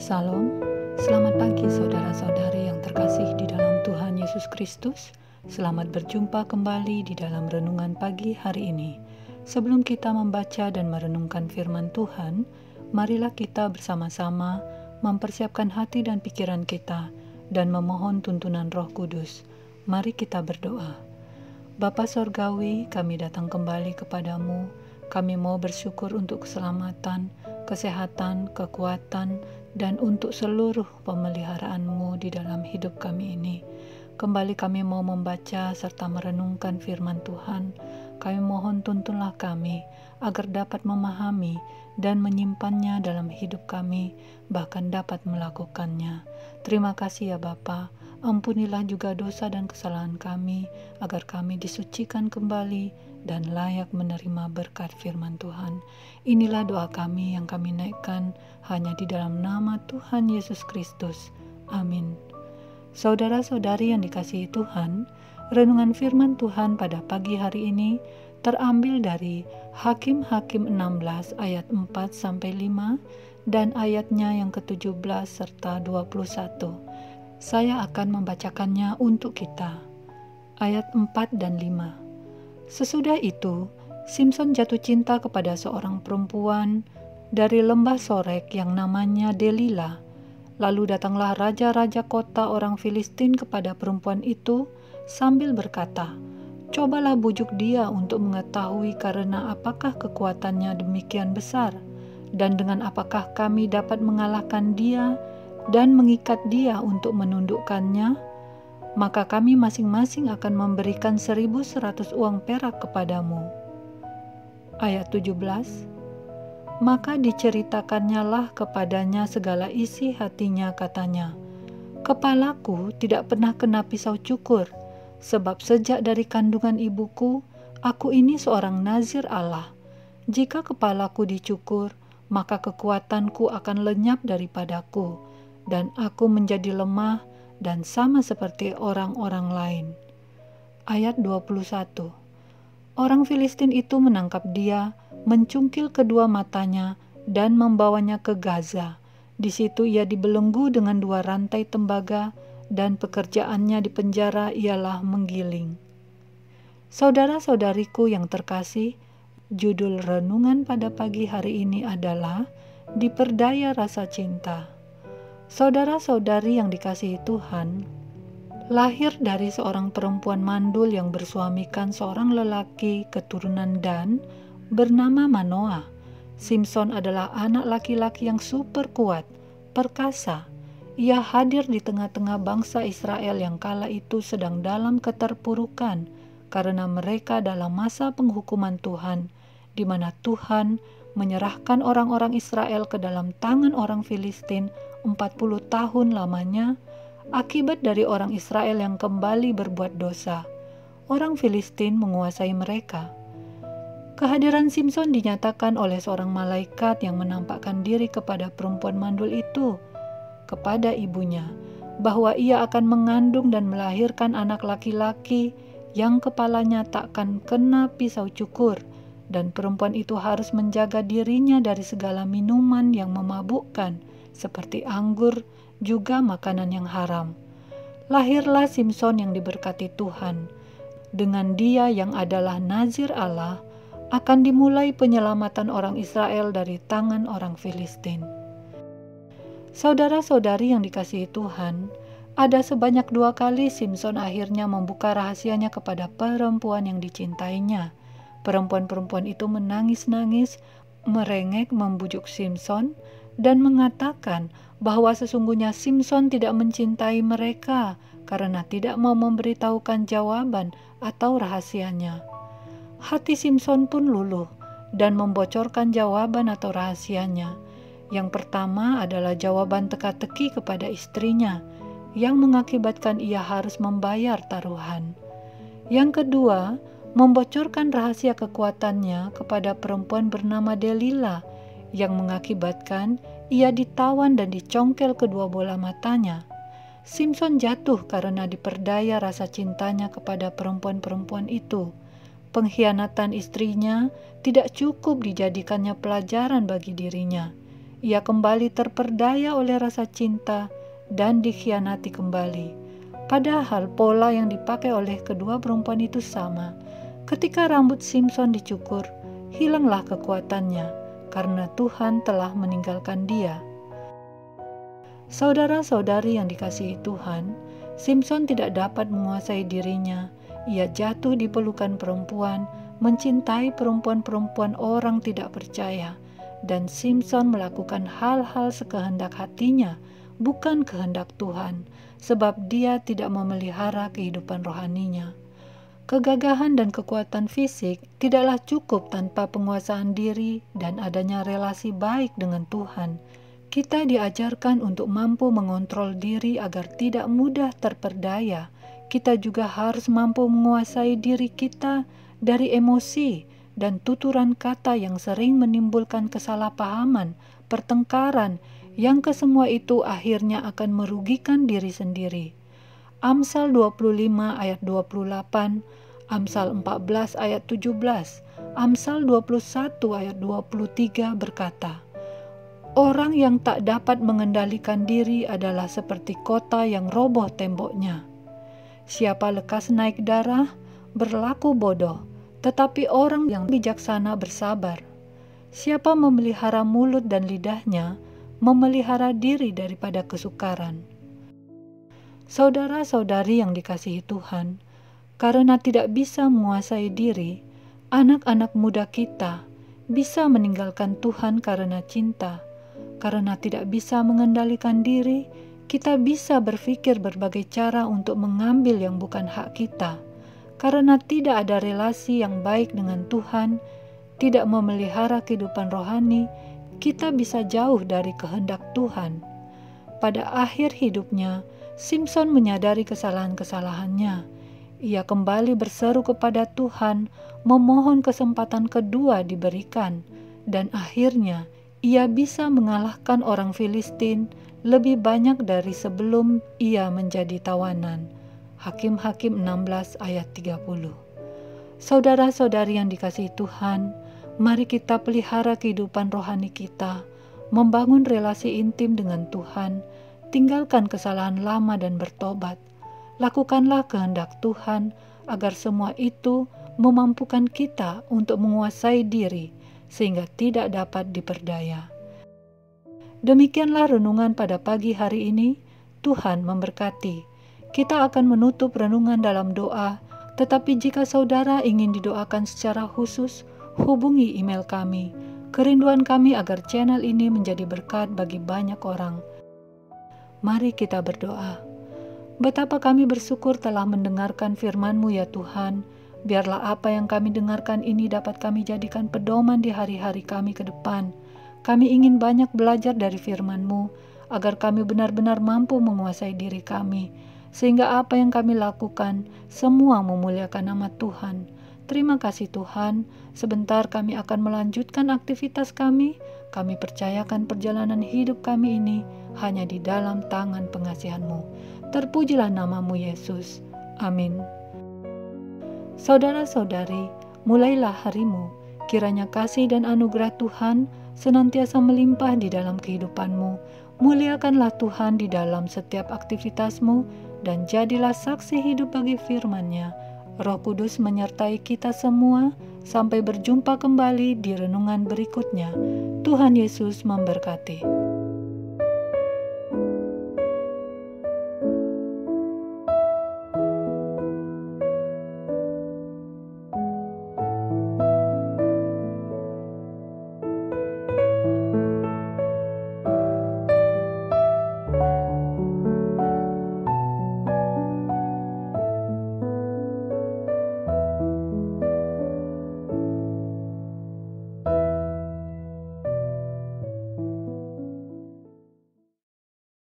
Salam, selamat pagi saudara-saudari yang terkasih di dalam Tuhan Yesus Kristus. Selamat berjumpa kembali di dalam renungan pagi hari ini. Sebelum kita membaca dan merenungkan firman Tuhan, marilah kita bersama-sama mempersiapkan hati dan pikiran kita dan memohon tuntunan Roh Kudus. Mari kita berdoa. Bapa Sorgawi, kami datang kembali kepadamu. Kami mau bersyukur untuk keselamatan, kesehatan, kekuatan, dan untuk seluruh pemeliharaan-Mu di dalam hidup kami ini. Kembali kami mau membaca serta merenungkan firman Tuhan. Kami mohon tuntunlah kami agar dapat memahami dan menyimpannya dalam hidup kami, bahkan dapat melakukannya. Terima kasih ya Bapa. Ampunilah juga dosa dan kesalahan kami, agar kami disucikan kembali dan layak menerima berkat firman Tuhan. Inilah doa kami yang kami naikkan hanya di dalam nama Tuhan Yesus Kristus. Amin. Saudara-saudari yang dikasihi Tuhan, renungan firman Tuhan pada pagi hari ini terambil dari Hakim-Hakim 16 ayat 4-5 dan ayatnya yang ke-17 serta 21. Saya akan membacakannya untuk kita. Ayat 4 dan 5. Sesudah itu, Simson jatuh cinta kepada seorang perempuan dari lembah Sorek yang namanya Delila. Lalu datanglah raja-raja kota orang Filistin kepada perempuan itu sambil berkata, "Cobalah bujuk dia untuk mengetahui karena apakah kekuatannya demikian besar, dan dengan apakah kami dapat mengalahkan dia dan mengikat dia untuk menundukkannya, maka kami masing-masing akan memberikan 1.100 uang perak kepadamu." Ayat 17. Maka diceritakannya kepadanya segala isi hatinya, katanya, "Kepalaku tidak pernah kena pisau cukur, sebab sejak dari kandungan ibuku, aku ini seorang nazir Allah. Jika kepalaku dicukur, maka kekuatanku akan lenyap daripadaku, dan aku menjadi lemah dan sama seperti orang-orang lain." Ayat 21. Orang Filistin itu menangkap dia, mencungkil kedua matanya, dan membawanya ke Gaza. Di situ ia dibelenggu dengan 2 rantai tembaga, dan pekerjaannya di penjara ialah menggiling. Saudara-saudariku yang terkasih, judul renungan pada pagi hari ini adalah Diperdaya Rasa Cinta. Saudara-saudari yang dikasihi Tuhan, lahir dari seorang perempuan mandul yang bersuamikan seorang lelaki keturunan Dan bernama Manoah. Simson adalah anak laki-laki yang super kuat, perkasa. Ia hadir di tengah-tengah bangsa Israel yang kala itu sedang dalam keterpurukan karena mereka dalam masa penghukuman Tuhan, di mana Tuhan menyerahkan orang-orang Israel ke dalam tangan orang Filistin 40 tahun lamanya, akibat dari orang Israel yang kembali berbuat dosa. Orang Filistin menguasai mereka. Kehadiran Simson dinyatakan oleh seorang malaikat yang menampakkan diri kepada perempuan mandul itu, kepada ibunya, bahwa ia akan mengandung dan melahirkan anak laki-laki yang kepalanya takkan kena pisau cukur, dan perempuan itu harus menjaga dirinya dari segala minuman yang memabukkan, seperti anggur, juga makanan yang haram. Lahirlah Simson yang diberkati Tuhan. Dengan dia yang adalah nazir Allah, akan dimulai penyelamatan orang Israel dari tangan orang Filistin. Saudara-saudari yang dikasihi Tuhan, ada sebanyak 2 kali Simson akhirnya membuka rahasianya kepada perempuan yang dicintainya. Perempuan-perempuan itu menangis-nangis, merengek membujuk Simson, dan mengatakan bahwa sesungguhnya Simson tidak mencintai mereka karena tidak mau memberitahukan jawaban atau rahasianya. Hati Simson pun luluh dan membocorkan jawaban atau rahasianya. Yang pertama adalah jawaban teka-teki kepada istrinya, yang mengakibatkan ia harus membayar taruhan. Yang kedua, membocorkan rahasia kekuatannya kepada perempuan bernama Delila, yang mengakibatkan ia ditawan dan dicongkel kedua bola matanya. Simson jatuh karena diperdaya rasa cintanya kepada perempuan-perempuan itu. Pengkhianatan istrinya tidak cukup dijadikannya pelajaran bagi dirinya. ia kembali terperdaya oleh rasa cinta dan dikhianati kembali. Padahal pola yang dipakai oleh kedua perempuan itu sama. Ketika rambut Simson dicukur, hilanglah kekuatannya karena Tuhan telah meninggalkan dia. Saudara-saudari yang dikasihi Tuhan, Simson tidak dapat menguasai dirinya. Ia jatuh di pelukan perempuan, mencintai perempuan-perempuan orang tidak percaya, dan Simson melakukan hal-hal sekehendak hatinya, bukan kehendak Tuhan, sebab dia tidak memelihara kehidupan rohaninya. Kegagahan dan kekuatan fisik tidaklah cukup tanpa penguasaan diri dan adanya relasi baik dengan Tuhan. Kita diajarkan untuk mampu mengontrol diri agar tidak mudah terperdaya. Kita juga harus mampu menguasai diri kita dari emosi dan tuturan kata yang sering menimbulkan kesalahpahaman, pertengkaran, yang kesemua itu akhirnya akan merugikan diri sendiri. Amsal 25 ayat 28, Amsal 14 ayat 17, Amsal 21 ayat 23 berkata, "Orang yang tak dapat mengendalikan diri adalah seperti kota yang roboh temboknya. Siapa lekas naik darah, berlaku bodoh, tetapi orang yang bijaksana bersabar. Siapa memelihara mulut dan lidahnya, memelihara diri daripada kesukaran." Saudara-saudari yang dikasihi Tuhan, karena tidak bisa menguasai diri, anak-anak muda kita bisa meninggalkan Tuhan karena cinta. Karena tidak bisa mengendalikan diri, kita bisa berpikir berbagai cara untuk mengambil yang bukan hak kita. Karena tidak ada relasi yang baik dengan Tuhan, tidak memelihara kehidupan rohani, kita bisa jauh dari kehendak Tuhan. Pada akhir hidupnya, Simson menyadari kesalahan-kesalahannya. Ia kembali berseru kepada Tuhan, memohon kesempatan kedua diberikan, dan akhirnya ia bisa mengalahkan orang Filistin lebih banyak dari sebelum ia menjadi tawanan. Hakim-Hakim 16 ayat 30. Saudara-saudari yang dikasihi Tuhan, mari kita pelihara kehidupan rohani kita, membangun relasi intim dengan Tuhan, tinggalkan kesalahan lama dan bertobat. Lakukanlah kehendak Tuhan agar semua itu memampukan kita untuk menguasai diri sehingga tidak dapat diperdaya. Demikianlah renungan pada pagi hari ini. Tuhan memberkati. Kita akan menutup renungan dalam doa, tetapi jika saudara ingin didoakan secara khusus, hubungi email kami. Kerinduan kami agar channel ini menjadi berkat bagi banyak orang. Mari kita berdoa. Betapa kami bersyukur telah mendengarkan firman-Mu ya Tuhan. Biarlah apa yang kami dengarkan ini dapat kami jadikan pedoman di hari-hari kami ke depan. Kami ingin banyak belajar dari firman-Mu, agar kami benar-benar mampu menguasai diri kami, sehingga apa yang kami lakukan semua memuliakan nama Tuhan. Terima kasih Tuhan, sebentar kami akan melanjutkan aktivitas kami. Kami percayakan perjalanan hidup kami ini hanya di dalam tangan pengasihan-Mu. Terpujilah nama-Mu Yesus. Amin. Saudara-saudari, mulailah harimu. Kiranya kasih dan anugerah Tuhan senantiasa melimpah di dalam kehidupanmu. Muliakanlah Tuhan di dalam setiap aktivitasmu dan jadilah saksi hidup bagi firman-Nya. Roh Kudus menyertai kita semua. Sampai berjumpa kembali di renungan berikutnya. Tuhan Yesus memberkati.